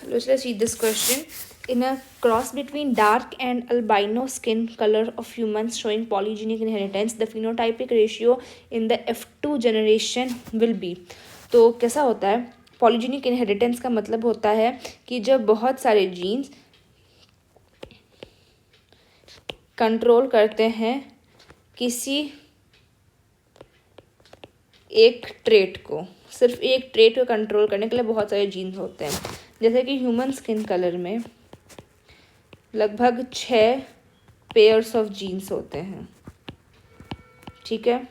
let's read this question. In a cross between dark and albino skin color of humans showing polygenic inheritance, the phenotypic ratio in the F2 generation will be. तो कैसा होता है? Polygenic inheritance का मतलब होता है कि जब बहुत सारे जीन्स कंट्रोल करते हैं किसी एक ट्रेट को, सिर्फ एक ट्रेट को कंट्रोल करने के लिए बहुत सारे जीन्स होते हैं. जैसे कि ह्यूमन स्किन कलर में लगभग 6 पेयर्स ऑफ जीन्स होते हैं. ठीक है,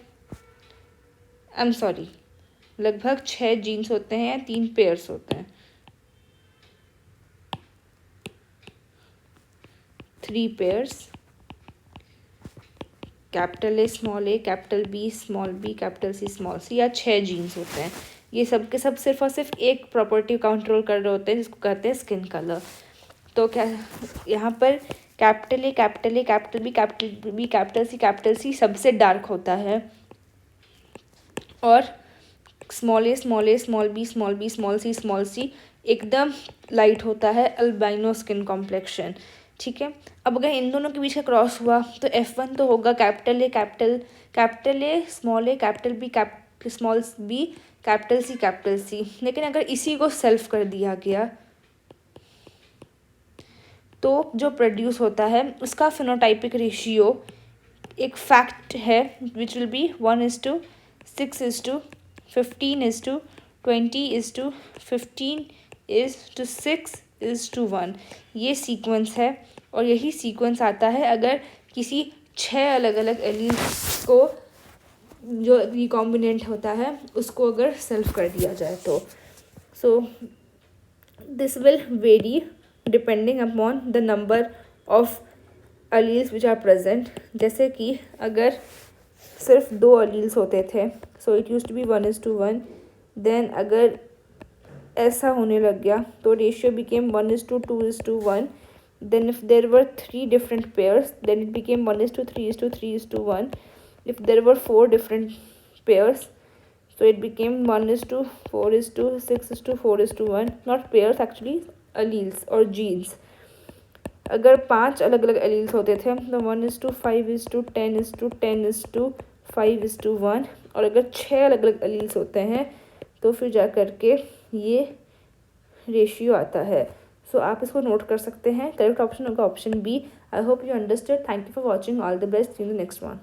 आई एम सॉरी, लगभग 6 जीन्स होते हैं या 3 पेयर्स होते हैं. 3 pairs, capital A, capital B, small B, capital C, small c, या 6 जीन्स होते हैं. ये सब के सब सिर्फ और सिर्फ एक प्रॉपर्टी कंट्रोल कर रहे होते हैं जिसको कहते हैं स्किन कलर. तो क्या यहाँ पर capital A, capital B, capital C सबसे डार्क होता है, और small A, small B, small C एकदम लाइट होता है, अल्बाइनो स्किन कॉम्प्लेक्शन. ठीक है, अब अगर इन दोनों के बीच का क्रॉस हुआ तो F1 तो होगा capital A, small A, small B, capital C. लेकिन अगर इसी को सेल्फ कर दिया गया तो जो प्रोड्यूस होता है उसका फिनोटाइपिक रेशियो एक फैक्ट है विच विल बी 1:6:20:15:15:6:1. ये सीक्वेंस है, और यही सीक्वेंस आता है अगर किसी 6 अलग अलग एलील्स को जो रिकॉम्बिनेंट होता है उसको अगर सेल्फ कर दिया जाए तो. So this will vary depending upon the number of alleles which are present. जैसे कि अगर सिर्फ 2 अलील्स होते थे, so it used to be 1:1. Then अगर ऐसा होने लग गया तो ratio became 1:2:1. Then if there were 3 different pairs then it became 1:3:3:1. If there were 4 different pairs so it became 1:4:6:4:1. not pairs actually, alleles or genes. अगर 5 अलग अलग alleles होते थे तो 1:5:10:10:5:1. और अगर 6 अलग अलग एलील्स होते हैं तो फिर जा कर के ये रेशियो आता है. सो आप इसको नोट कर सकते हैं. करेक्ट ऑप्शन होगा option B. I hope you understood. Thank you for watching. All the best. In the next one.